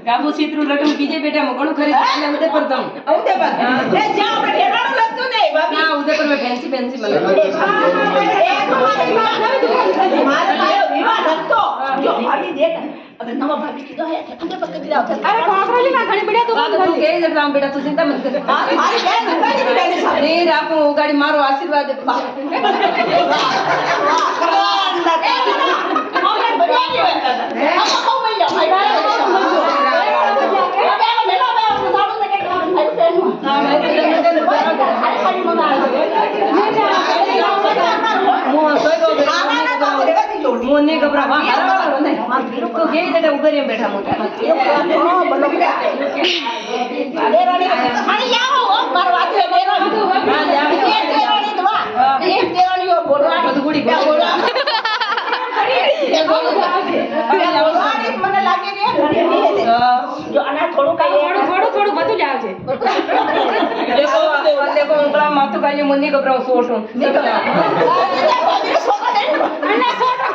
ગાબુ સીતરું રકમ કીજે બેટા મગણું ખરી એટલે ઉદે પર જાઉં ઉદે પર એ જા આપણે ઠેકાણું લખતું નહીં ભાભી ના ઉદે પર મે ફેન્સી ફેન્સી મને મારા ભાઈઓ વિવાહ લખતો જો ભાભી દેખ अगर नवा भाभी की तो है उनके पक्के भी जाओ अरे काकराली ना घणी बढ़िया तू के जब राम बेटा तू चिंता मत कर मारी बहन गाड़ी में बैठे अरे राखो गाड़ी मारो आशीर्वाद दे वाह हमने बढ़िया नहीं होता हम को मिल जाओ भाई मोने घबरा वा तो गई जटे ऊपर ही बैठा मोटा देरानी खाली आओ मार बात है देरानी हां देरानी दवा एक देरानी और बोलवानी गुड़ी बोलवा बोलवानी મને લાગે ને જો આના થોડું થોડું બધું જ આવે છે देखो उंगला माथु काली मुन्नी घबराओ सोटो अन्ना सोटो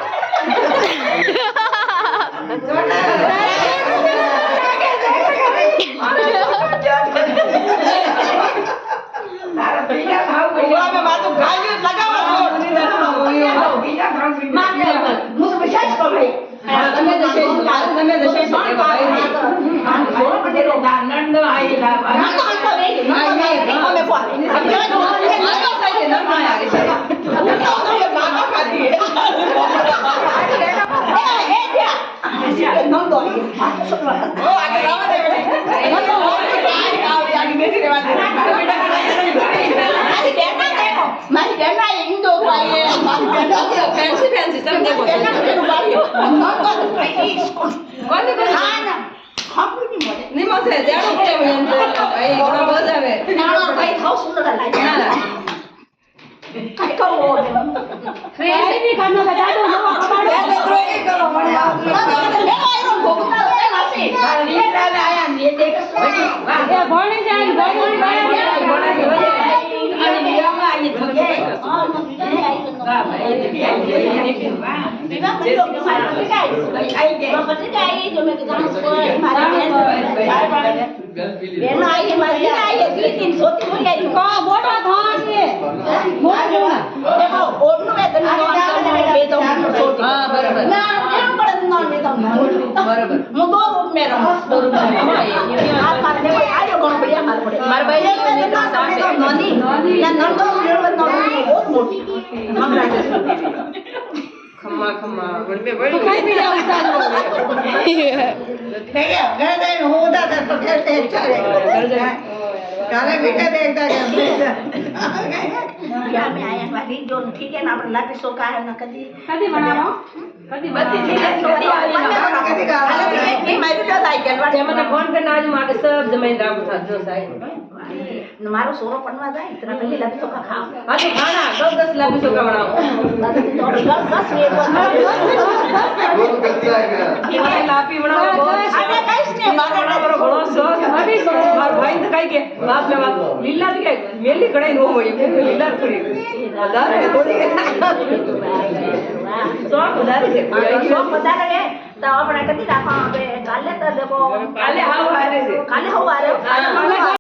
मारा बीजा भाव गोवा में माथु गाली लगावा बीजा भाव मार मुझे विशेष को भाई તમે દશે કે ભાઈ આન છોડ પડે રો ગાનંદ આઈલા ના તો રે અમે કો ના સાઈડે ન ના આવે છે તો કાકા ખાતી એ ત્યાં ન તો ઓ આગે રાવા દે ન તો આગે બેસી રહેવા દે આજી બેઠા દેખો મારી બેઠા ઇન્દો પાઈએ મારી બેઠા ફેન્સી ફેન્સી સબ દેખો કોને કોને આના ખાપું ની મળે નિમો છે દેડો કે ભાઈ ઘણો બજાવે નાનો ભાઈ થાવ સુંદર લાગે ના કઈ કરો ફેન્સી ની કાનો બજાડો નો કમાડો એ કરો મને લે આયો ભોગતા લે માસી લે દાદા આયા ને દેખ એ ભણી જાય ભણી અને વિરામાં આવી થકે હા નો વિરામાં આવી વાહ ભાઈ એ આવી વિરામ મને લોકો મારા પતિકાઈ आई गए पतिकाई जो मैं गांव से मारा बेन आई हमारी आई है 3 सोती हो गई को मोटा धान के मोटा देखो ओडनु में धन में तो हां बराबर ना एम पड़े ना में तो बराबर मु दो रूम में रहूं दो रूम में आ मारे देखो आयो कोन बढ़िया मार पड़े મારા ભાઈ નોની ના નંદો મેળવત નોની બહુ મોટી ખમ્મા ખમ્મા ગણમે બળી ખાઈ પી જા ઉતાર લો થઈ ગયા ઘરે જઈને હું ઉતા તો ફેર તે ચાલે કાલે બેટા દેખતા કે क्या में आया वाली जो ठीक है ना આપણે લાપી સોકા હે ના કદી બનાવો કદી બધી ચીજ છોડી આવી ના કદી કાલે કે મારી તો આઈ ગયો તે મને ફોન કરીને આજ મારે સબ જમાઈ રામ થા જો સાહેબ મારો સોરો પડવા જાય ઇતના પહેલી લાપી સોકા ખાઓ હા તો ખાના 10 લાપી સોકા બનાવો 10 ये लापी बनाओ बहुत अरे कइस ने बागा बड़ो शौक अभी मार भाई तो कई के बाप ने बाप लीला के मेली कड़ाई नो होई लीला थोड़ी વધારે થોડી શોખ વધારે છે શોખ વધારે છે તો આપણે કદી રાખવા હવે કાલે તો દેખો કાલે હાવ આરે છે કાલે હાવ આરે